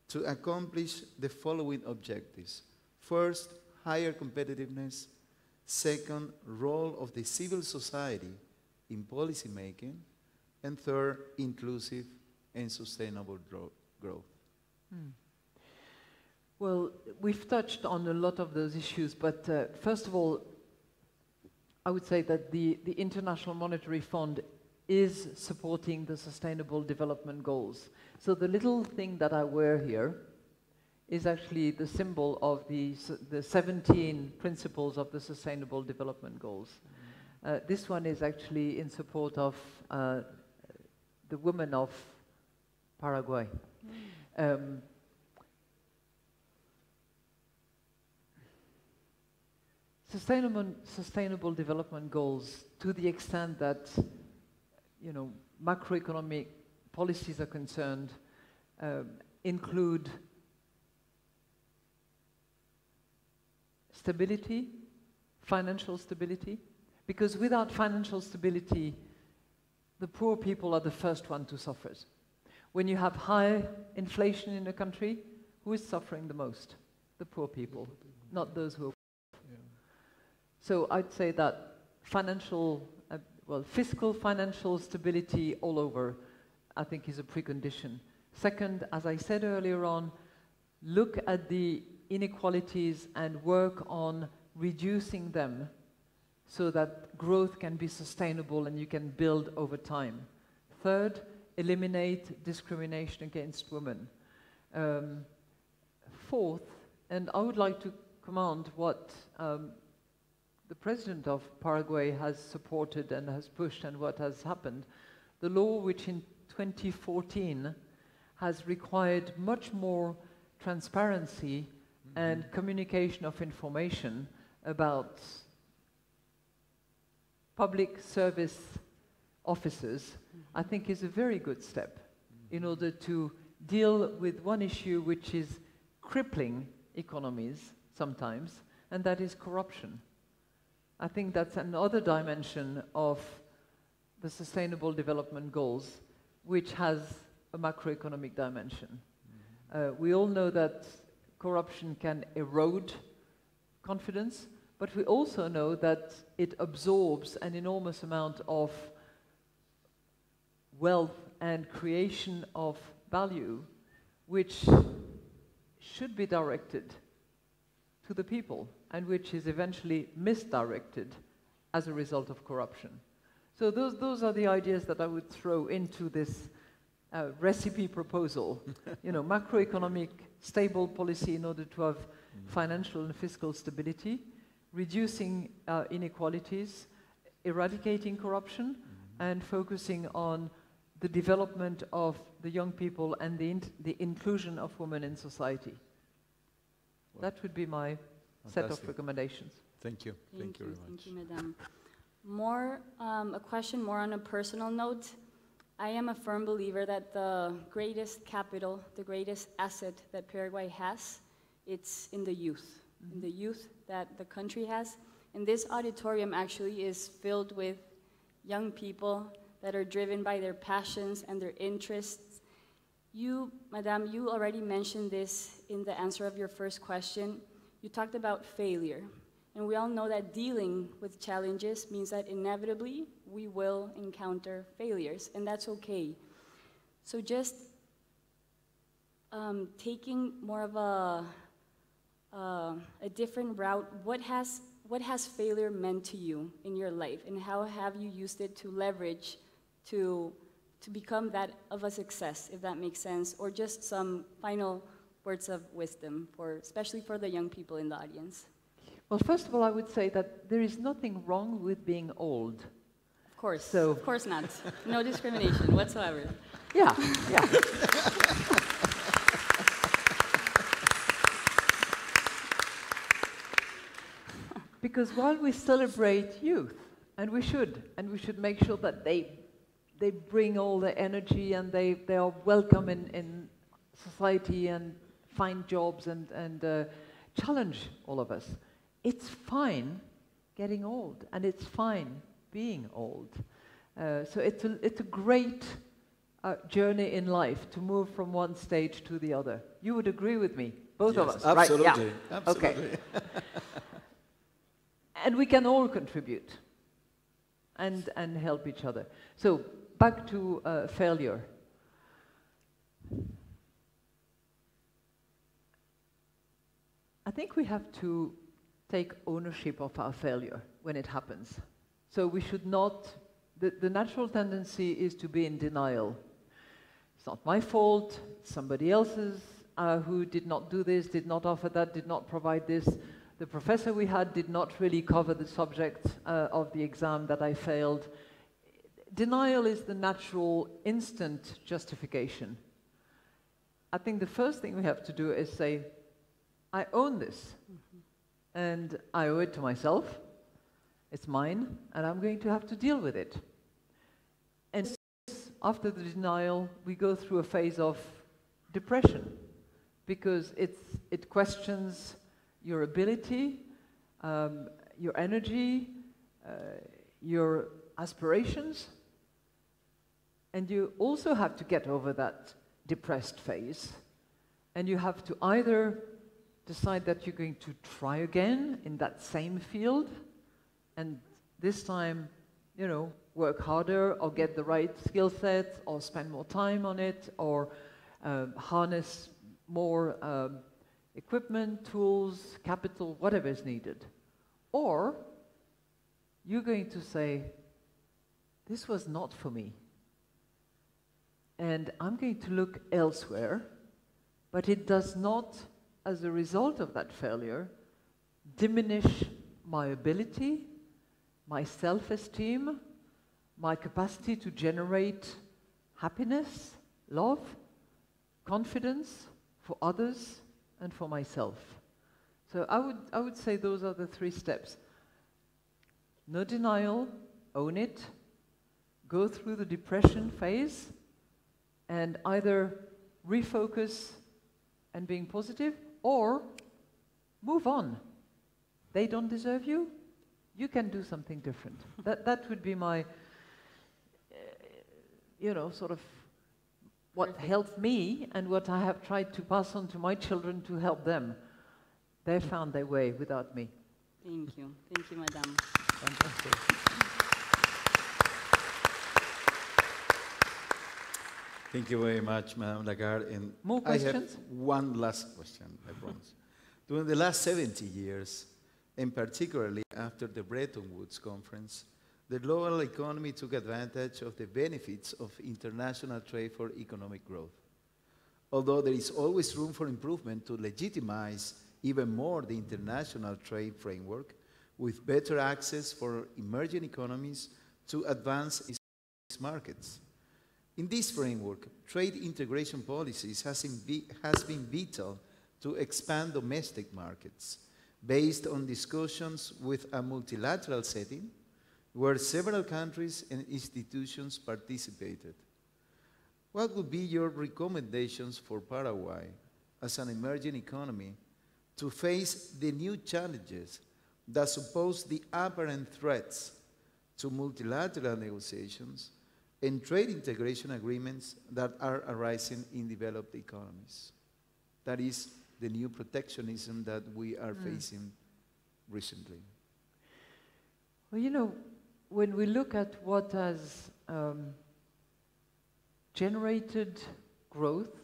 to accomplish the following objectives? First, higher competitiveness. Second, role of the civil society in policy making. And third, inclusive and sustainable growth. Well, we've touched on a lot of those issues, but first of all, I would say that the International Monetary Fund is supporting the Sustainable Development Goals. So the little thing that I wear here is actually the symbol of the 17 principles of the Sustainable Development Goals. This one is actually in support of the women of Paraguay. Sustainable development goals, to the extent that, you know, macroeconomic policies are concerned, include stability, financial stability, because without financial stability, the poor people are the first one to suffer. When you have high inflation in a country, who is suffering the most? The poor people, not those who are. So I'd say that fiscal financial stability all over, I think, is a precondition. Second, as I said earlier on, look at the inequalities and work on reducing them so that growth can be sustainable and you can build over time. Third, eliminate discrimination against women. Fourth, and I would like to commend what the president of Paraguay has supported and has pushed and what has happened. The law which in 2014 has required much more transparency and communication of information about public service officers, I think is a very good step in order to deal with one issue which is crippling economies sometimes, and that is corruption. I think that's another dimension of the Sustainable Development Goals, which has a macroeconomic dimension. We all know that corruption can erode confidence, but we also know that it absorbs an enormous amount of wealth and creation of value, which should be directed to the people, and which is eventually misdirected as a result of corruption. So those are the ideas that I would throw into this recipe proposal. You know, macroeconomic stable policy in order to have financial and fiscal stability, reducing inequalities, eradicating corruption, and focusing on the development of the young people and the inclusion of women in society. That would be my set of recommendations. Thank you. Thank you very much. Thank you, Madame. A question more on a personal note. I am a firm believer that the greatest capital, the greatest asset that Paraguay has, it's in the youth, in the youth that the country has. And this auditorium actually is filled with young people that are driven by their passions and their interests. You, Madame, you already mentioned this in the answer of your first question. You talked about failure. And we all know that dealing with challenges means that inevitably we will encounter failures, and that's okay. So just taking more of a different route, what has failure meant to you in your life, and how have you used it to leverage to become that of a success, if that makes sense, or just some final words of wisdom, especially for the young people in the audience? Well, first of all, I would say that there is nothing wrong with being old. Of course, So of course not. No discrimination whatsoever. Yeah, yeah. Because while we celebrate youth, and we should make sure that they bring all the energy and they are welcome in society and find jobs and challenge all of us. It's fine getting old, and it's fine being old. So it's a great journey in life to move from one stage to the other. You would agree with me, both of us, absolutely, right? Yeah. Absolutely. Okay. And we can all contribute and help each other. So back to failure. I think we have to take ownership of our failure when it happens. So we should not, the natural tendency is to be in denial. It's not my fault, it's somebody else's who did not do this, did not offer that, did not provide this. The professor we had did not really cover the subject of the exam that I failed. Denial is the natural, instant justification. I think the first thing we have to do is say, I own this, and I owe it to myself, it's mine, and I'm going to have to deal with it. And after the denial, we go through a phase of depression, because it questions your ability, your energy, your aspirations, and you also have to get over that depressed phase, and you have to either decide that you're going to try again in that same field, and this time, you know, work harder or get the right skill set or spend more time on it or harness more equipment, tools, capital, whatever is needed. Or you're going to say, this was not for me, and I'm going to look elsewhere, but it does not, as a result of that failure, diminish my ability, my self-esteem, my capacity to generate happiness, love, confidence for others and for myself. So I would say those are the 3 steps. No denial, own it, go through the depression phase, and either refocus and being positive, or move on. They don't deserve you. You can do something different. That would be my, sort of what helped me and what I have tried to pass on to my children to help them. They found their way without me. Thank you. Thank you, Madame. Fantastic. Thank you very much, Madame Lagarde. And More questions? I have one last question, I promise. During the last 70 years, and particularly after the Bretton Woods Conference, the global economy took advantage of the benefits of international trade for economic growth. Although there is always room for improvement to legitimize even more the international trade framework, with better access for emerging economies to advance its markets. In this framework, trade integration policies has been vital to expand domestic markets, based on discussions with a multilateral setting where several countries and institutions participated. What would be your recommendations for Paraguay as an emerging economy to face the new challenges that suppose the apparent threats to multilateral negotiations and trade integration agreements that are arising in developed economies. That is the new protectionism that we are facing recently. Well, you know, when we look at what has generated growth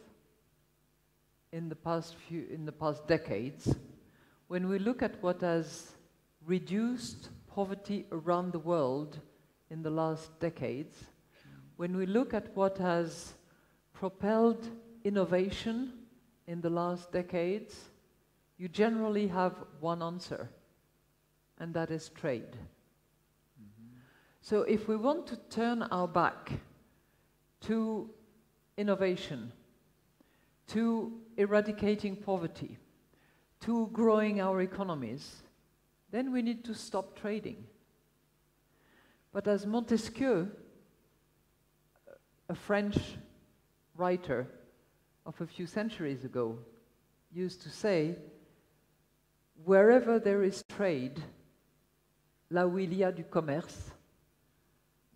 in the past decades, when we look at what has reduced poverty around the world in the last decades, when we look at what has propelled innovation in the last decades, you generally have one answer, and that is trade. So if we want to turn our back to innovation, to eradicating poverty, to growing our economies, then we need to stop trading. But as Montesquieu, a French writer of a few centuries ago, used to say, wherever there is trade, là où il y a du commerce,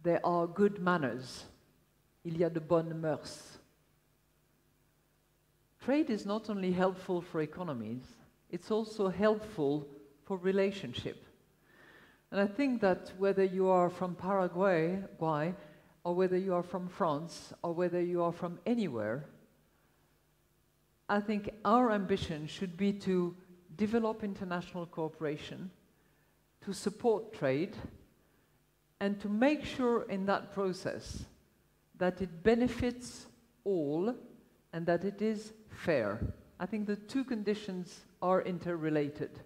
there are good manners. Il y a de bonnes mœurs. Trade is not only helpful for economies, it's also helpful for relationship. And I think that whether you are from Paraguay, or whether you are from France, or whether you are from anywhere, I think our ambition should be to develop international cooperation, to support trade, and to make sure in that process that it benefits all and that it is fair. I think the two conditions are interrelated.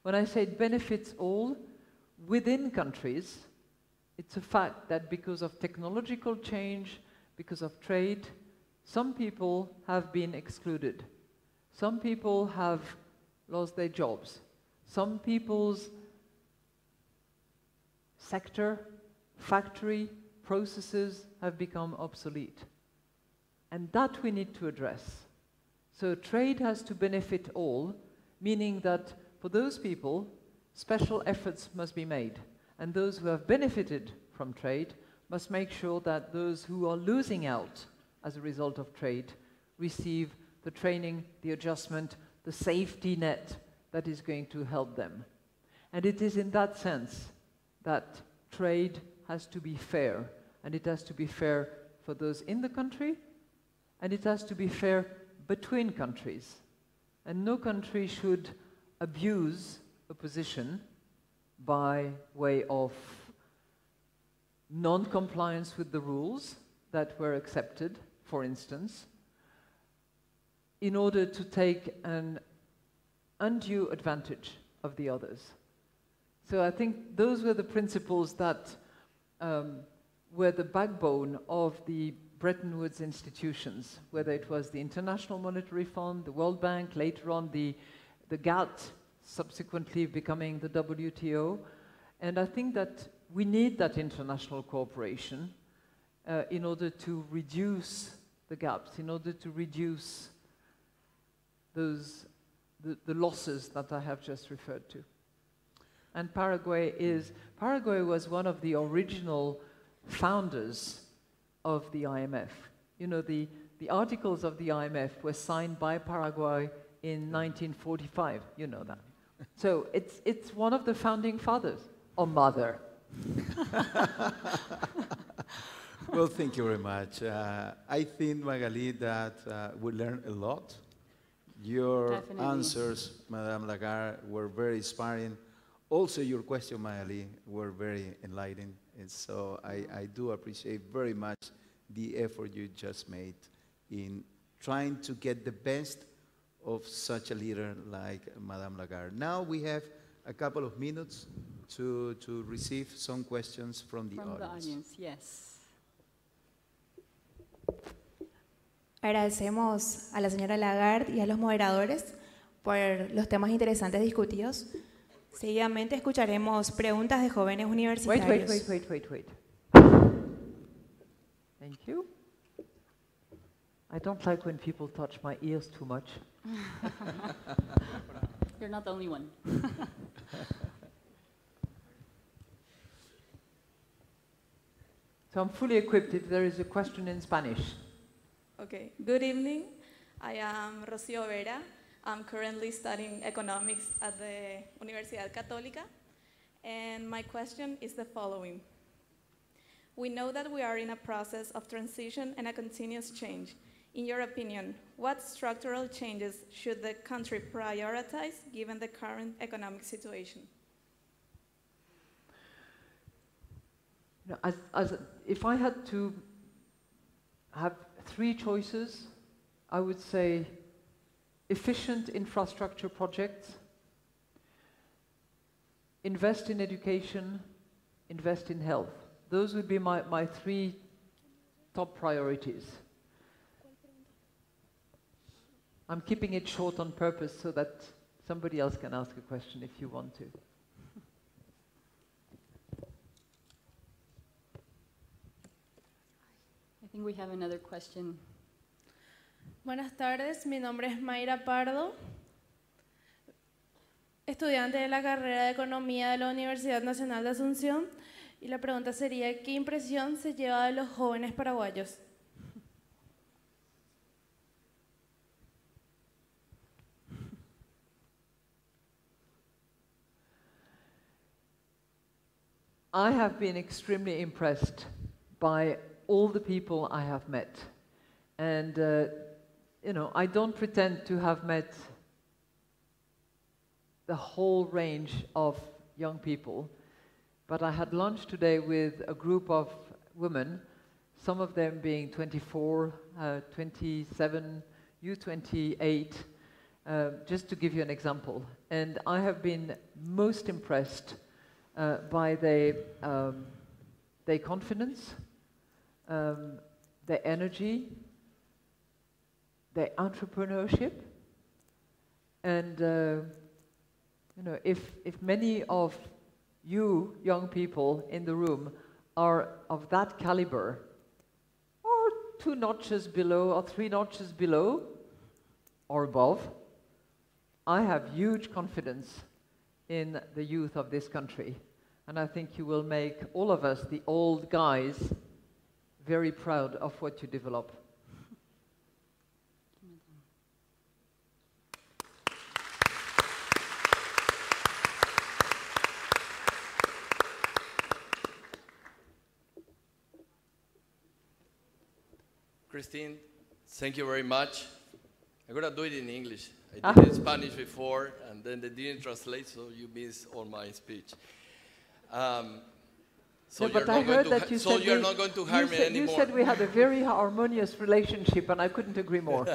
When I say it benefits all, within countries, it's a fact that because of technological change, because of trade, some people have been excluded. Some people have lost their jobs. Some people's sector, factory, processes have become obsolete. And that we need to address. So trade has to benefit all, meaning that for those people, special efforts must be made. And those who have benefited from trade must make sure that those who are losing out as a result of trade receive the training, the adjustment, the safety net that is going to help them. And it is in that sense that trade has to be fair, and it has to be fair for those in the country, and it has to be fair between countries. And no country should abuse a position by way of non-compliance with the rules that were accepted, for instance, in order to take an undue advantage of the others. So I think those were the principles that were the backbone of the Bretton Woods institutions, whether it was the International Monetary Fund, the World Bank, later on the GATT, subsequently becoming the WTO. And I think that we need that international cooperation in order to reduce the gaps, in order to reduce the losses that I have just referred to. And Paraguay was one of the original founders of the IMF. You know, the articles of the IMF were signed by Paraguay in 1945, you know that. So it's one of the founding fathers, or mother. Well, thank you very much. I think, Magali, that we learned a lot. Your Definitely. answers, Madame Lagarde, were very inspiring. Also, your question, Magali, were very enlightening. And so I do appreciate very much the effort you just made in trying to get the best of such a leader like Madame Lagarde. Now we have a couple of minutes to receive some questions from the audience. From the audience, yes. Agradecemos a la señora Lagarde y a los moderadores por los temas interesantes discutidos. Seguidamente escucharemos preguntas de jóvenes universitarios. Wait. Thank you. I don't like when people touch my ears too much. You're not the only one. So I'm fully equipped if there is a question in Spanish. Okay, good evening. I am Rocío Vera. I'm currently studying economics at the Universidad Católica. And my question is the following. We know that we are in a process of transition and a continuous change. In your opinion, what structural changes should the country prioritize given the current economic situation? If I had to have three choices, I would say efficient infrastructure projects, invest in education, invest in health. Those would be my three top priorities. I'm keeping it short on purpose so that somebody else can ask a question if you want to. I think we have another question. Buenas tardes, mi nombre es Mayra Pardo, estudiante de la carrera de Economía de la Universidad Nacional de Asunción, y la pregunta sería, ¿qué impresión se lleva de los jóvenes paraguayos? I have been extremely impressed by all the people I have met. And, you know, I don't pretend to have met the whole range of young people, but I had lunch today with a group of women, some of them being 24, 27, you 28, just to give you an example. And I have been most impressed by their confidence, their energy, their entrepreneurship, and you know, if many of you young people in the room are of that caliber, or 2 notches below, or 3 notches below, or above, I have huge confidence in the youth of this country. And I think you will make all of us, the old guys, very proud of what you develop. Christine, thank you very much. I'm going to do it in English. I did it in Spanish before, and then they didn't translate, so you missed all my speech. So no, but I heard that you said you're not going to hire me anymore. You said we had a very harmonious relationship, and I couldn't agree more.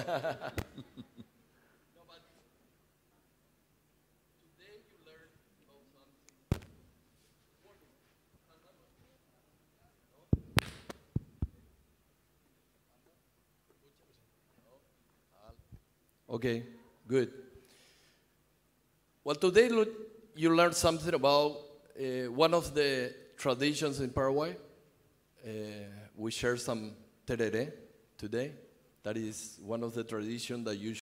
Okay, good. Well, today you learned something about one of the traditions in Paraguay. We share some tereré today. That is one of the traditions that usually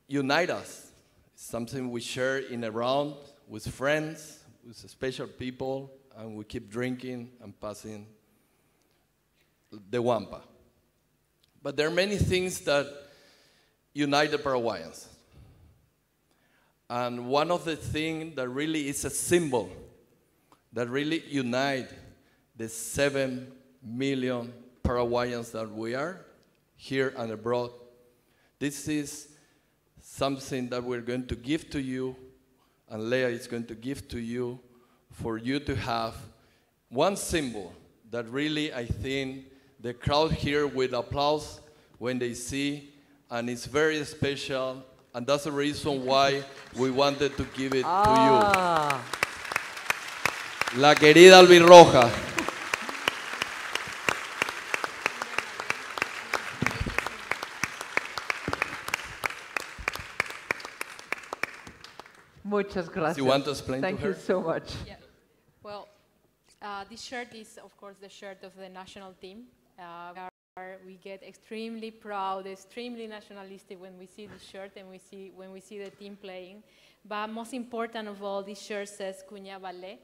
unite us. It's something we share in a round with friends, with special people, and we keep drinking and passing the wampa. But there are many things that unite the Paraguayans. And one of the things that really is a symbol that really unite the 7 million Paraguayans that we are here and abroad. This is something that we're going to give to you, and Leah is going to give to you, for you to have one symbol that really, I think, the crowd here will applause when they see, and it's very special, and that's the reason why we wanted to give it to you. La querida albirroja. Muchas gracias. Do you want to explain Thank to her? you so much. Yeah. Well, this shirt is, of course, the shirt of the national team. We get extremely proud, extremely nationalistic when we see this shirt and when we see the team playing. But most important of all, this shirt says Cuña Ballet,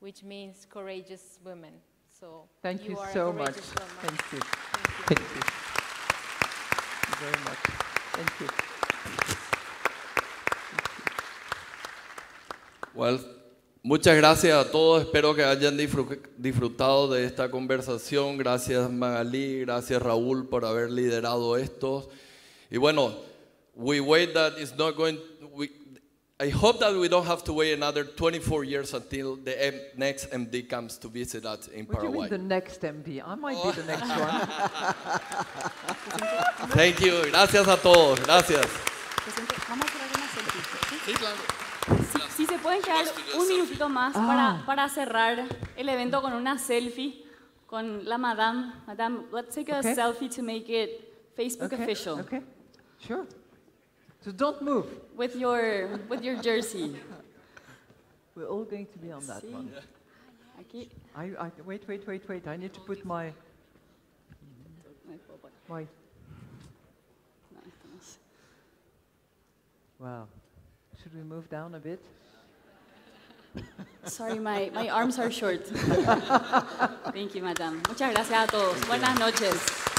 which means courageous women. So Thank you are a so much. courageous woman. Thank you. Thank you. Thank you. Thank you very much. Thank you. Well, muchas gracias a todos. Espero que hayan disfrutado de esta conversación. Gracias Magali, gracias Raúl por haber liderado esto. Y bueno, I hope that we don't have to wait another 24 years until the next MD comes to visit us in What do you Paraguay. mean the next MD? I might be the next one. Thank you. Gracias a todos. Gracias. Vamos a hacer una selfie. Sí, claro. Si se pueden quedar un minutito más para cerrar el evento con una selfie con la madame. Madame, let's take a selfie to make it Facebook official. Okay, sure. So don't move. With your jersey. We're all going to be on that one. Aquí. Wait. I need to put my... Wow. Should we move down a bit? Sorry, my arms are short. Thank you, madam. Muchas gracias a todos. Buenas noches.